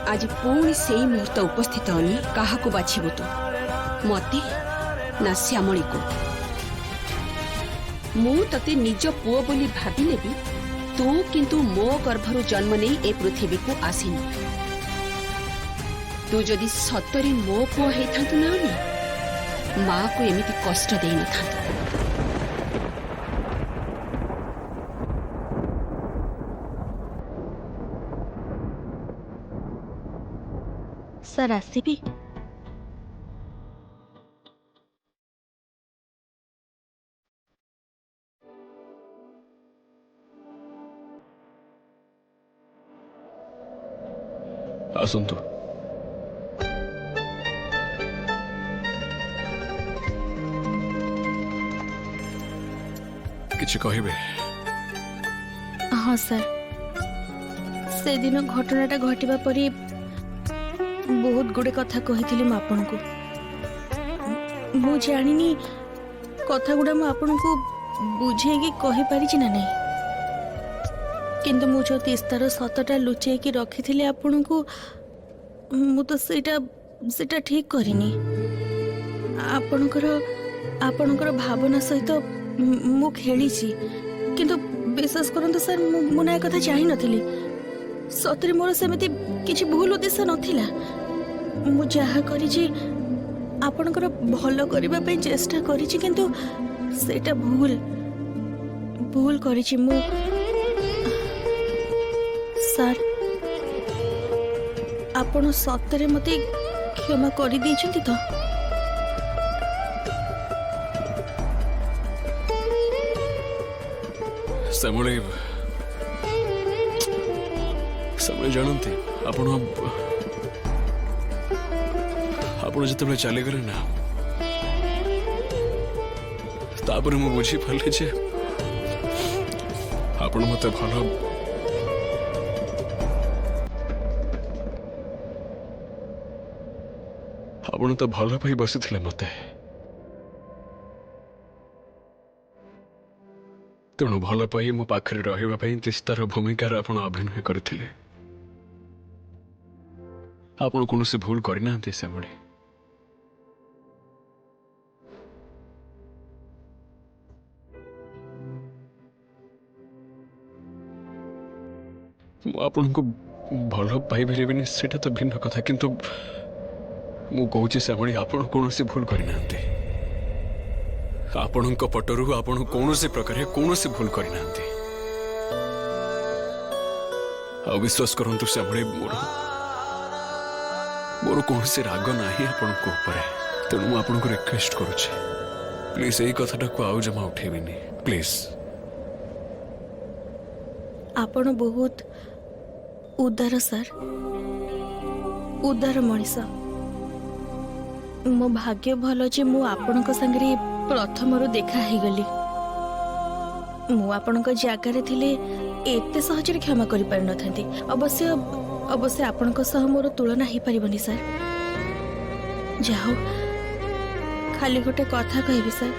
आज पुणी से मुहूर्त उपस्थित अनी क्या बाछबु तू मते ना श्यामली को मु तते निज पुओ बोली भाविले भी तू किंतु मो गर्भरु जन्म नहीं ए पृथ्वी को आसीनु। तू जदि सतरी मो पुओ हेथांतु ना माँ को एमिति कष्ट दे न था। सर आसीबी आसंतु किछि कहिबे? हाँ सर से दिन घटनाटा घटिबा परी बहुत गुड़े कथा कही मु आपन को मु जानिनी कथा गुड़ा मु आपन को बुझेगी कहि पारिछि ना नहीं किंतु मु जो तिस्तार सतटा लुचे की रखी थी आपन को मु तो सेटा ठीक करिनी। आपणकर भावना सहित मु खेली किंतु विश्वास करंतु सर मु ना कथा चाहि नथिली सतरे मोर सेमती किछि भूल उद्देश्य नथिला मु जहा करिछि आपणकर भलो करिबा पई चेष्टा करिछि किंतु सेटा भूल करिछि मु सर आपण सतरे मते क्षमा करि दैछन्ति तो श्यामली जानते आपण जिते चली गले ना तापर मु बुझी पारे जे आपण मत भल आपण तो भल पाई बसी थे मत तेणु भल पाई मो पाखरे रहिबा तिस्तार भूमिकार आपण अभिनय करथिले। आपण कौन से भूल करना श्यामली आपण को भल पाई सेटा तो भिन्न कथा किंतु मु कहूँ श्यामली आपण कौन से भूल करना आपण पटरु आपण कौन से प्रकार कौन से भूल करना विश्वास करंतु श्यामली मोर कौन से राग ना आपण को तेणु मुझे रिक्वेस्ट करुचे प्लीज यही कथाटा को आउ जमा उठेबिनी प्लीज। आपण बहुत उदार सर उदार मनीष मो भाग्य भल जे मु आपण संगे प्रथम देखा ही गली मु आपण जगार थिले एते सहज क्षमा करि पार न थांती अवश्य अवश्य आपण मोर तुलना ही पारिबनी सर जाओ खाली गोटे कथा कहबी सर